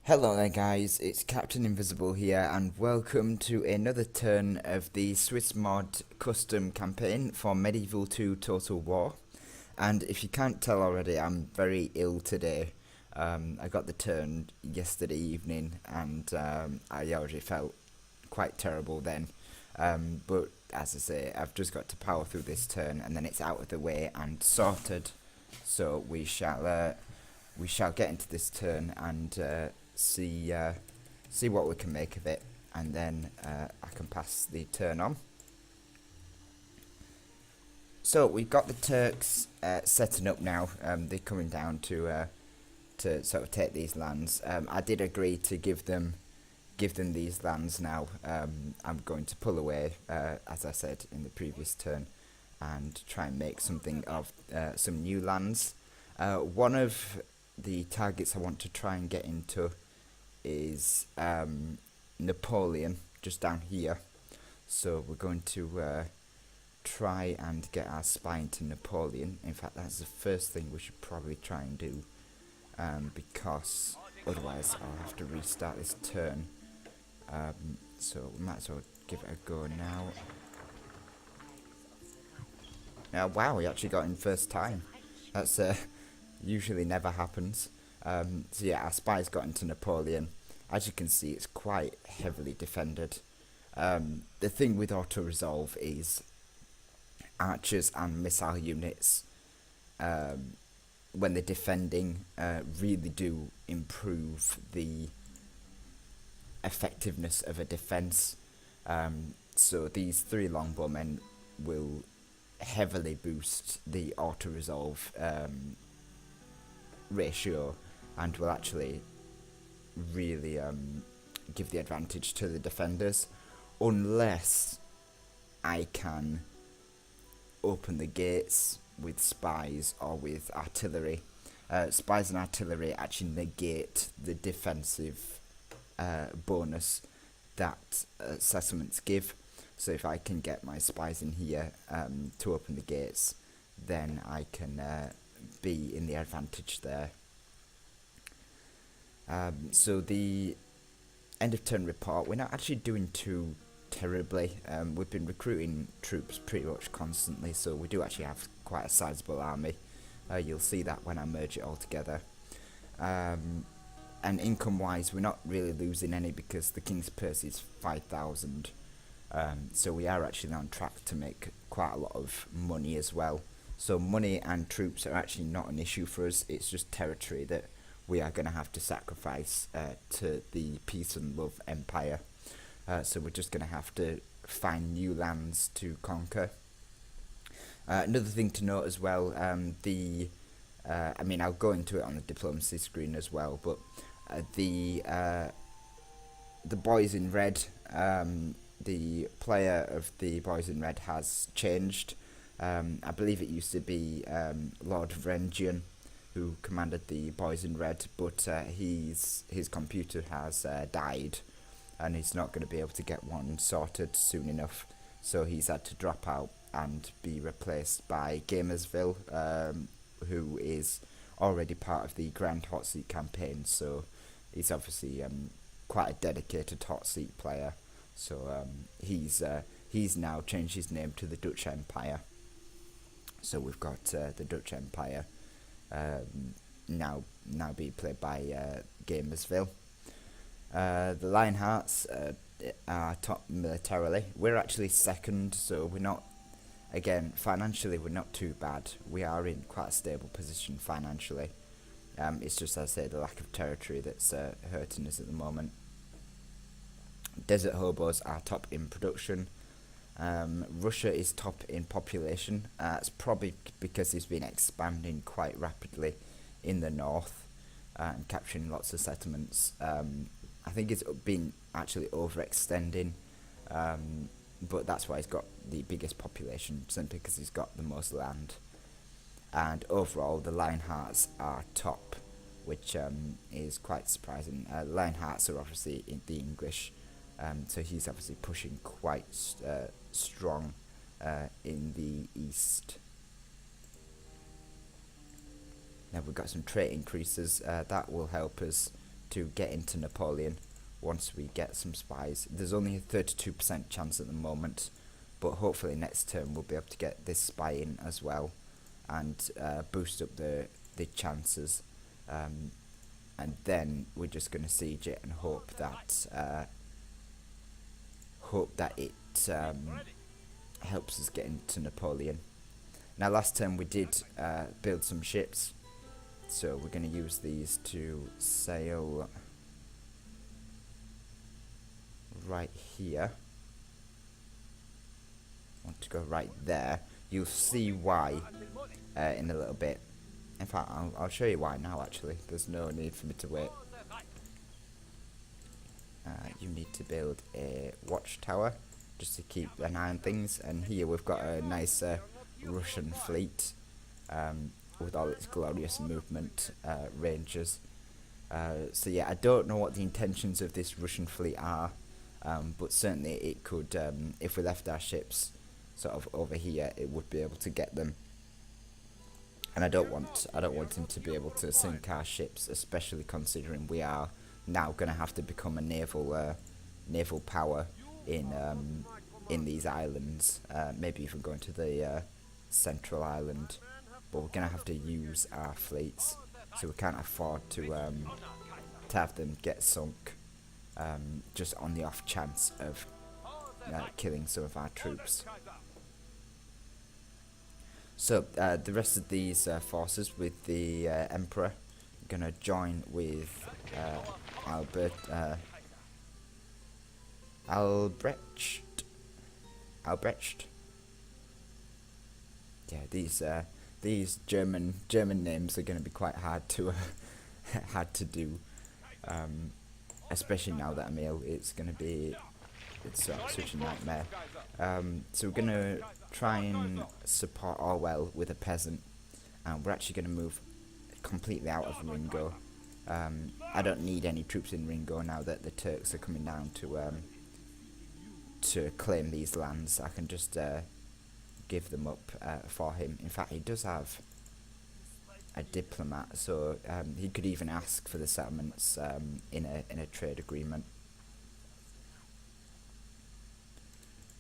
Hello there guys, it's Captain Invisible here and welcome to another turn of the Swissmod custom campaign for Medieval 2 Total War. And if you can't tell already, I'm very ill today. I got the turn yesterday evening and I already felt quite terrible then. But as I say, I've just got to power through this turn and then it's out of the way and sorted. So we shall get into this turn and see what we can make of it, and then I can pass the turn on. So we've got the Turks setting up now. They're coming down to sort of take these lands. I did agree to give them these lands now. I'm going to pull away, as I said in the previous turn, and try and make something of some new lands. One of the targets I want to try and get into is Napoleon, just down here. So we're going to try and get our spy into Napoleon. In fact, that's the first thing we should probably try and do, because otherwise I'll have to restart this turn. So we might as well give it a go now. Wow, we actually got in first time. That's usually never happens. So yeah, our spy's got into Napoleon. As you can see, it's quite heavily defended. The thing with auto-resolve is archers and missile units, when they're defending, really do improve the effectiveness of a defense. So these three longbowmen will heavily boost the auto-resolve ratio, and will actually really give the advantage to the defenders, unless I can open the gates with spies or with artillery. Spies and artillery actually negate the defensive bonus that settlements give. So if I can get my spies in here to open the gates, then I can be in the advantage there. So the end of turn report, we're not actually doing too terribly. We've been recruiting troops pretty much constantly, so we do actually have quite a sizable army. You'll see that when I merge it all together. And income wise, we're not really losing any because the King's Purse is 5,000. So we are actually on track to make quite a lot of money as well. So money and troops are actually not an issue for us. It's just territory that we are going to have to sacrifice to the Peace and Love Empire. So we're just going to have to find new lands to conquer. Another thing to note as well, I mean, I'll go into it on the diplomacy screen as well, but the boys in red, the player of the boys in red has changed. I believe it used to be Lord Vrengian who commanded the boys in red, but his computer has died, and he's not going to be able to get one sorted soon enough. So he's had to drop out and be replaced by Gamersville, who is already part of the Grand Hot Seat campaign. So he's obviously quite a dedicated hot seat player. So he's now changed his name to the Dutch Empire. So we've got the Dutch Empire now being played by Gamersville. The Lionhearts are top militarily. We're actually second, so we're not, again, financially we're not too bad. We are in quite a stable position financially. It's just, as I say, the lack of territory that's hurting us at the moment. Desert Hobos are top in production. Russia is top in population. It's probably because he's been expanding quite rapidly in the north and capturing lots of settlements. I think it's been actually overextending, but that's why he's got the biggest population, simply because he's got the most land. And overall, the Lionhearts are top, which is quite surprising. Lionhearts are obviously in the English. So he's obviously pushing quite strong in the east. Now we've got some trait increases that will help us to get into Napoleon once we get some spies. There's only a 32% chance at the moment, but hopefully next turn we'll be able to get this spy in as well, and boost up the chances. And then we're just going to siege it and hope that it helps us get into Napoleon. Now last turn we did build some ships, so we're going to use these to sail right here. I want to go right there. You'll see why in a little bit. In fact, I'll show you why now actually. There's no need for me to wait. You need to build a watchtower just to keep an eye on things, and here we've got a nice Russian fleet with all its glorious movement ranges. So yeah, I don't know what the intentions of this Russian fleet are, but certainly it could, if we left our ships sort of over here, it would be able to get them. And I don't want him to be able to sink our ships, especially considering we are now going to have to become a naval power in these islands. Maybe even going to the central island, but we're going to have to use our fleets, so we can't afford to have them get sunk just on the off chance of killing some of our troops. So the rest of these forces with the Emperor are going to join with Albrecht. Yeah, these German names are going to be quite hard to do, especially now that I'm ill. It's such a nightmare. So we're going to try and support Orwell with a peasant, and we're actually going to move completely out of Ringo. I don't need any troops in Ringo now that the Turks are coming down to claim these lands. I can just give them up for him. In fact, he does have a diplomat, so he could even ask for the settlements in a trade agreement.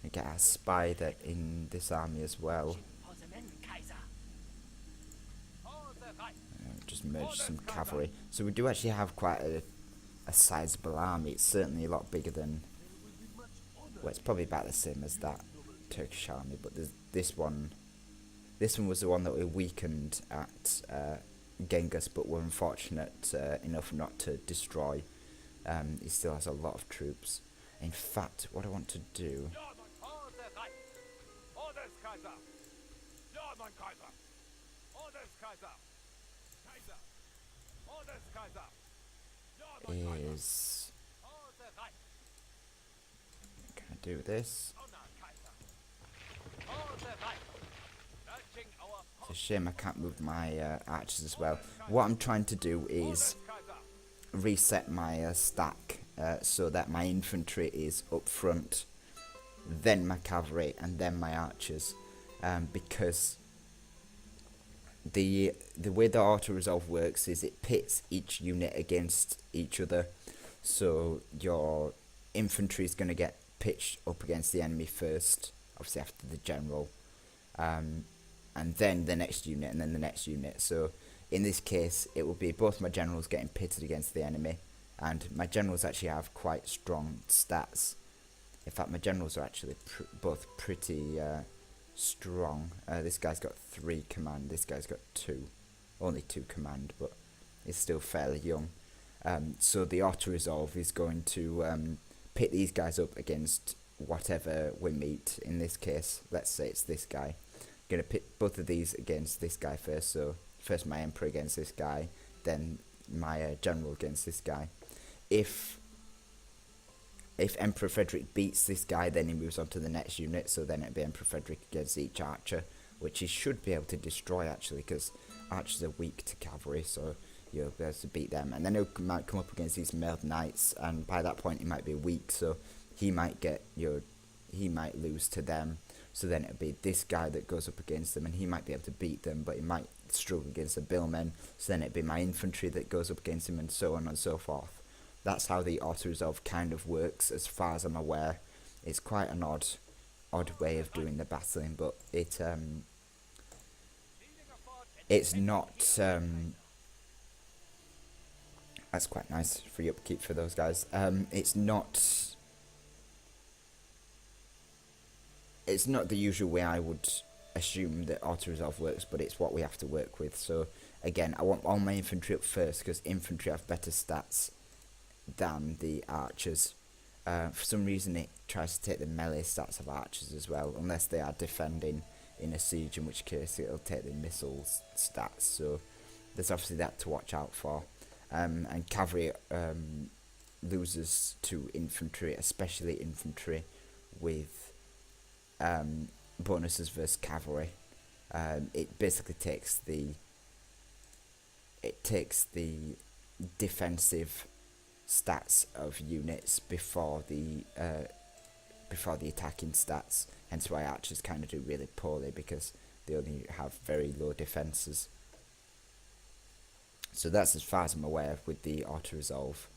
We get a spy that in this army as well. Just merge some cavalry. So we do actually have quite a sizable army. It's certainly a lot bigger than, well, it's probably about the same as that Turkish army, but this one was the one that we weakened at Genghis, but were unfortunate enough not to destroy. He still has a lot of troops. In fact, what I want to do is, can I do this? It's a shame I can't move my archers as well. What I'm trying to do is reset my stack so that my infantry is up front, then my cavalry, and then my archers, because the way the auto resolve works is it pits each unit against each other. So your infantry is going to get pitched up against the enemy first, obviously after the general, and then the next unit, and then the next unit. So in this case, it will be both my generals getting pitted against the enemy, and my generals actually have quite strong stats. In fact, my generals are actually both pretty strong. This guy's got 3 command, this guy's got 2. Only 2 command, but he's still fairly young. So the auto-resolve is going to pit these guys up against whatever we meet. In this case, let's say it's this guy. I'm going to pit both of these against this guy first. So first my Emperor against this guy, then my General against this guy. If Emperor Frederick beats this guy, then he moves on to the next unit, so then it'll be Emperor Frederick against each archer, which he should be able to destroy actually, because archers are weak to cavalry, so you'll be able to beat them. And then he might come up against these mailed knights, and by that point he might be weak, so he might lose to them. So then it'll be this guy that goes up against them, and he might be able to beat them, but he might struggle against the billmen, so then it'd be my infantry that goes up against him, and so on and so forth. That's how the auto-resolve kind of works, as far as I'm aware. It's quite an odd way of doing the battling, but it's not. That's quite nice, free upkeep for those guys. It's not the usual way I would assume that auto-resolve works, but it's what we have to work with. So again, I want all my infantry up first, because infantry have better stats than the archers. For some reason it tries to take the melee stats of archers as well, unless they are defending in a siege, in which case it'll take the missiles stats. So there's obviously that to watch out for. And cavalry loses to infantry, especially infantry with bonuses versus cavalry. It basically takes the defensive stats of units before the attacking stats. Hence why archers kind of do really poorly, because they only have very low defenses. So that's as far as I'm aware with the auto-resolve.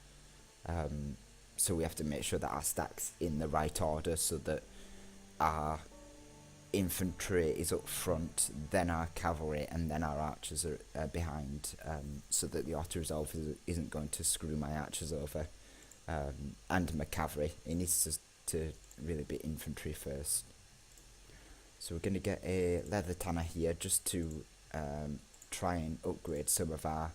So we have to make sure that our stack's in the right order, so that our infantry is up front, then our cavalry, and then our archers are behind, so that the auto-resolve isn't going to screw my archers over, and my cavalry. It needs to really be infantry first. So we're going to get a leather tanner here, just to try and upgrade some of our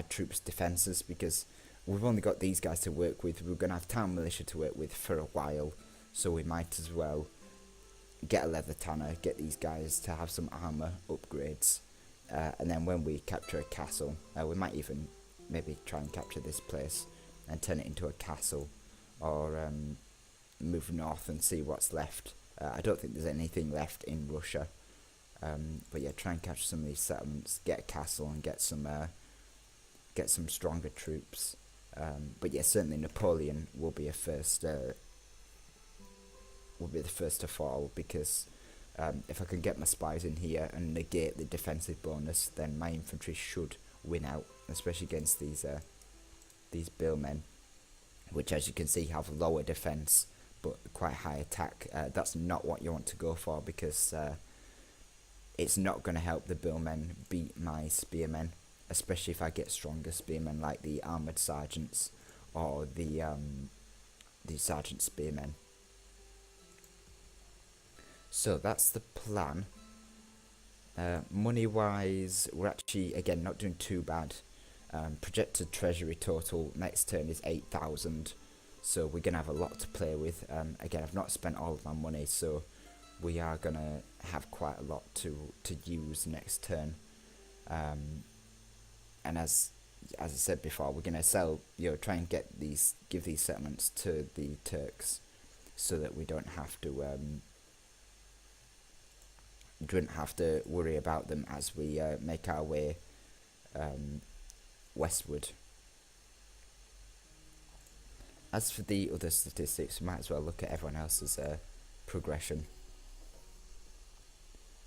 troops' defences, because we've only got these guys to work with. We're going to have town militia to work with for a while, so we might as well get a leather tanner, get these guys to have some armour upgrades, and then when we capture a castle, we might even maybe try and capture this place and turn it into a castle, or move north and see what's left. I don't think there's anything left in Russia, but yeah, try and capture some of these settlements, get a castle, and get some stronger troops. But yeah, certainly Napoleon will be the first to fall, because if I can get my spies in here and negate the defensive bonus, then my infantry should win out, especially against these billmen, which, as you can see, have lower defense but quite high attack. That's not what you want to go for, because it's not going to help the billmen beat my spearmen, especially if I get stronger spearmen like the armoured sergeants or the sergeant spearmen. So that's the plan. Money wise, we're actually again not doing too bad. Projected treasury total next turn is 8,000, so we're gonna have a lot to play with. Again, I've not spent all of my money, so we are gonna have quite a lot to use next turn. And as I said before, we're gonna sell, try and give these settlements to the Turks, so that we don't have to worry about them as we make our way westward. As for the other statistics, we might as well look at everyone else's progression.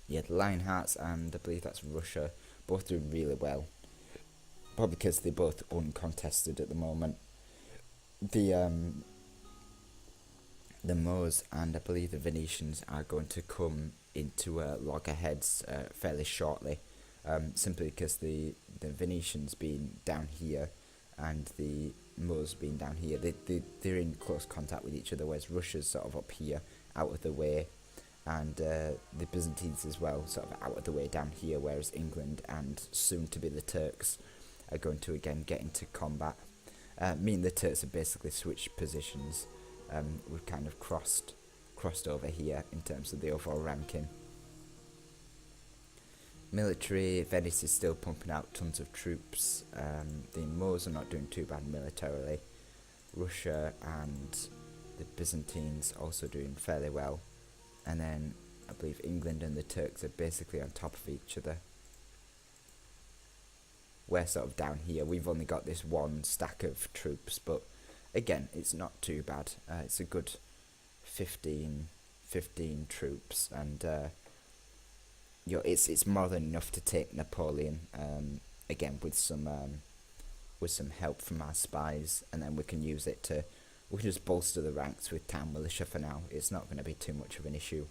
Yeah, the Lionhearts and I believe that's Russia, both doing really well. Probably because they're both uncontested at the moment. The Moors and I believe the Venetians are going to come into loggerheads fairly shortly, simply because the Venetians being down here and the Moors being down here, they're in close contact with each other, whereas Russia's sort of up here, out of the way, and the Byzantines as well, sort of out of the way down here, whereas England and soon to be the Turks are going to again get into combat. Me and the Turks have basically switched positions. We've kind of crossed over here in terms of the overall ranking. Military, Venice is still pumping out tons of troops. The Moors are not doing too bad militarily. Russia and the Byzantines also doing fairly well. And then I believe England and the Turks are basically on top of each other. We're sort of down here. We've only got this one stack of troops, but again, it's not too bad. It's a good 15 troops, and it's more than enough to take Napoleon. Again with some help from our spies, and then we can use it to we can just bolster the ranks with town militia for now. It's not going to be too much of an issue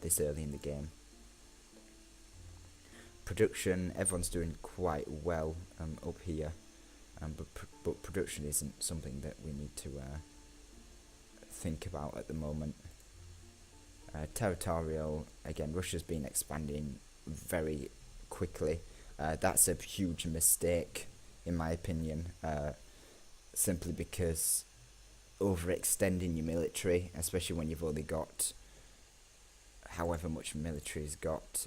this early in the game. Production, everyone's doing quite well up here, but production isn't something that we need to think about at the moment. Territorial, again, Russia's been expanding very quickly. That's a huge mistake, in my opinion, simply because overextending your military, especially when you've only got however much military's got,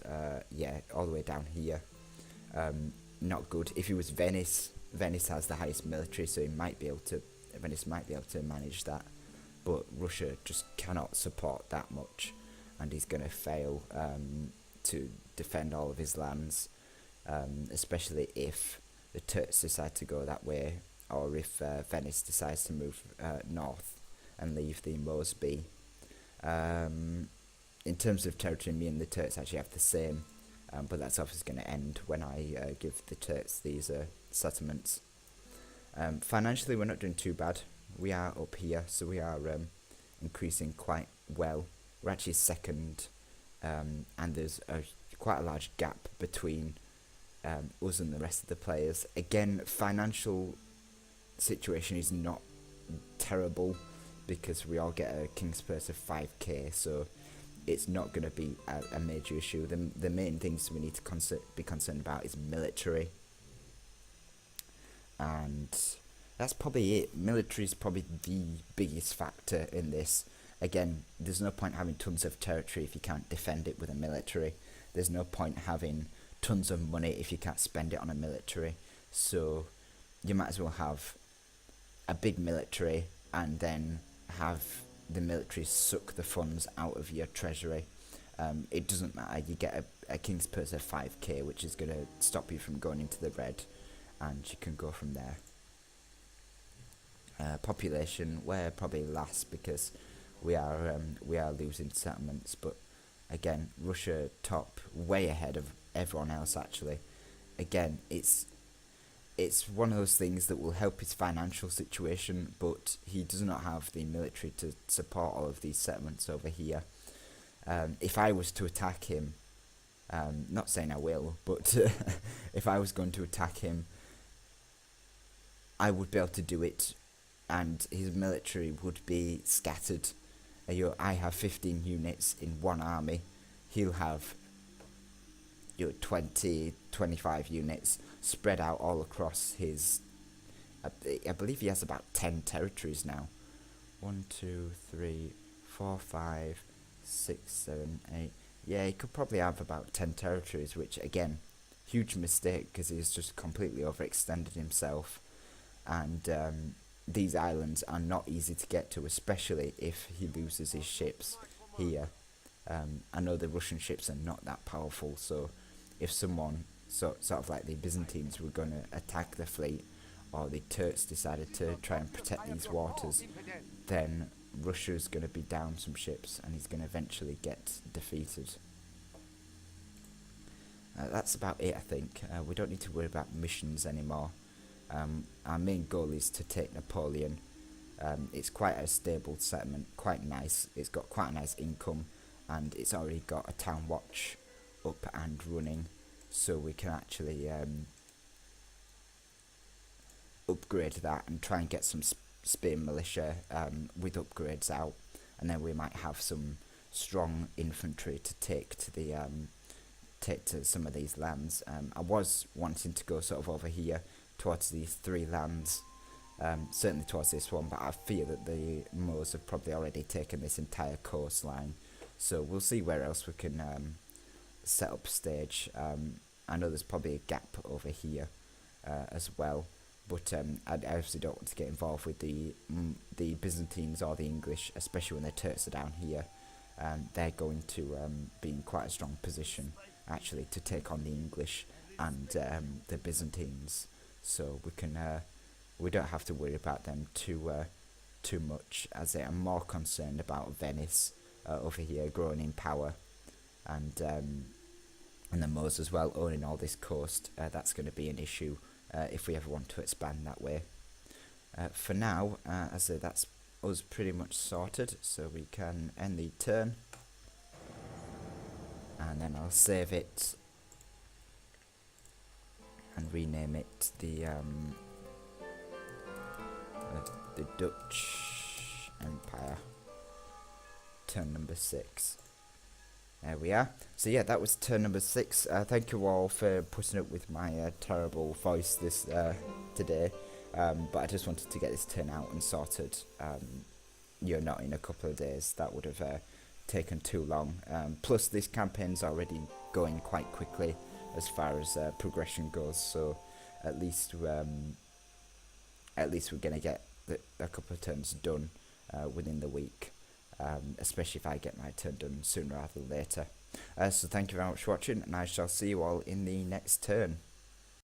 all the way down here, not good. If it was Venice has the highest military, so Venice might be able to manage that, but Russia just cannot support that much, and he's going to fail to defend all of his lands, especially if the Turks decide to go that way, or if Venice decides to move north and leave the Moors be. In terms of territory, me and the Turks actually have the same, but that's obviously going to end when I give the Turks these settlements. Financially, we're not doing too bad. We are up here, so we are increasing quite well. We're actually second, and there's quite a large gap between us and the rest of the players. Again, financial situation is not terrible because we all get a King's Purse of 5k, so it's not going to be a major issue. The main things we need to be concerned about is military, and that's probably it. Military is probably the biggest factor in this. Again, there's no point having tons of territory if you can't defend it with a military. There's no point having tons of money if you can't spend it on a military. So you might as well have a big military and then have the military suck the funds out of your treasury. It doesn't matter. You get a King's Purse of 5k, which is going to stop you from going into the red, and you can go from there. Population, we're probably last because we are losing settlements, but again, Russia top, way ahead of everyone else actually. Again, it's one of those things that will help his financial situation, but he does not have the military to support all of these settlements over here. If I was to attack him, not saying I will, but if I was going to attack him, I would be able to do it, and his military would be scattered. I have 15 units in one army. He'll have 20, 25 units spread out all across his... I believe he has about 10 territories now. 1, 2, 3, 4, 5, 6, 7, 8... Yeah, he could probably have about 10 territories, which, again, huge mistake, because he's just completely overextended himself. And these islands are not easy to get to, especially if he loses his ships here. I know the Russian ships are not that powerful, so if someone, sort of like the Byzantines, were going to attack the fleet, or the Turks decided to try and protect these waters, then Russia's going to be down some ships, and he's going to eventually get defeated. That's about it, I think. We don't need to worry about missions anymore. Our main goal is to take Napoleon. It's quite a stable settlement, quite nice. It's got quite a nice income, and it's already got a town watch up and running, so we can actually upgrade that and try and get some spear militia with upgrades out, and then we might have some strong infantry to take to some of these lands. I was wanting to go sort of over here towards these 3 lands, certainly towards this one, but I fear that the Moors have probably already taken this entire coastline, so we'll see where else we can set up stage. I know there's probably a gap over here as well, but I obviously don't want to get involved with the Byzantines or the English, especially when the Turks are down here. They're going to be in quite a strong position actually to take on the English and the Byzantines, so we don't have to worry about them too much, as they are more concerned about Venice over here growing in power, and and the moors as well, owning all this coast, that's going to be an issue if we ever want to expand that way. For now, as I say, that's us pretty much sorted, so we can end the turn, and then I'll save it and rename it the Dutch Empire. Turn number 6. There we are. So yeah, that was turn number 6. Thank you all for putting up with my terrible voice this today. But I just wanted to get this turn out and sorted. Not in a couple of days. That would have taken too long. Plus, this campaign's already going quite quickly as far as progression goes. So at least we're gonna get a couple of turns done within the week. Especially if I get my turn done sooner rather than later. So thank you very much for watching, and I shall see you all in the next turn.